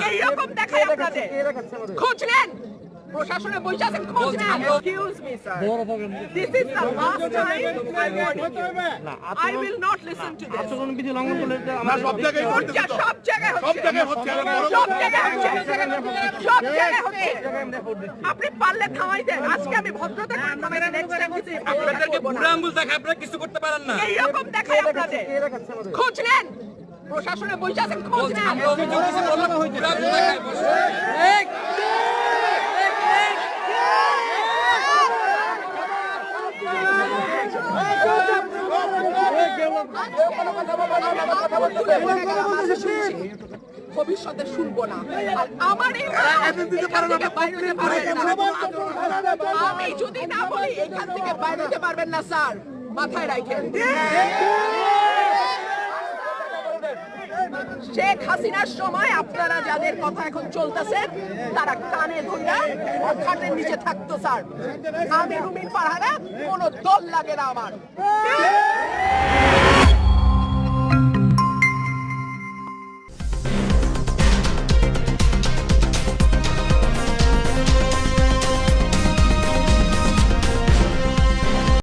এইরকম দেখায় আপনাদের খোঁজ নেন প্রশাসনে বসে আছেন খোঁজ নেন excuse me sir this is the last time I warning you I will not listen to this আচরণ বিধি লঙ্ঘন করলে না সব জায়গায় হচ্ছে তো। সব জায়গায় সব জায়গায় হচ্ছে সব জায়গায় হচ্ছে সব জায়গায় হচ্ছে আপনি পারলে থামাই দেন আজকে আমি ভদ্রতা করে থামাই দেন নেক্সট টাইম কিছু আপনাদেরকে বুড়া আঙ্গুল দেখায় আপনারা কিছু করতে পারেন না। এইরকম দেখায় আপনাদের খোঁজ নেন প্রশাসনে বসে আছেন খোঁজ নেন আমরা অভিযোগ দিছি বললাম বুড়া আঙ্গুল দেখায় বসে। ভবিষ্যতে শুনবো না আর আমার এই এখান থেকে বাইরে হতে পারবেন না। আমি যদি না বলি এখান থেকে বাইরে হতে পারবেন না স্যার মাথায় রাখেন শেখ হাসিনার সময় আপনারা যাদের কথা এখন চলতেছে তারা কানে ধইরা খাটের নিচে থাকতো স্যার আমি রুমিন পারহারা কোনো দল লাগে না আমার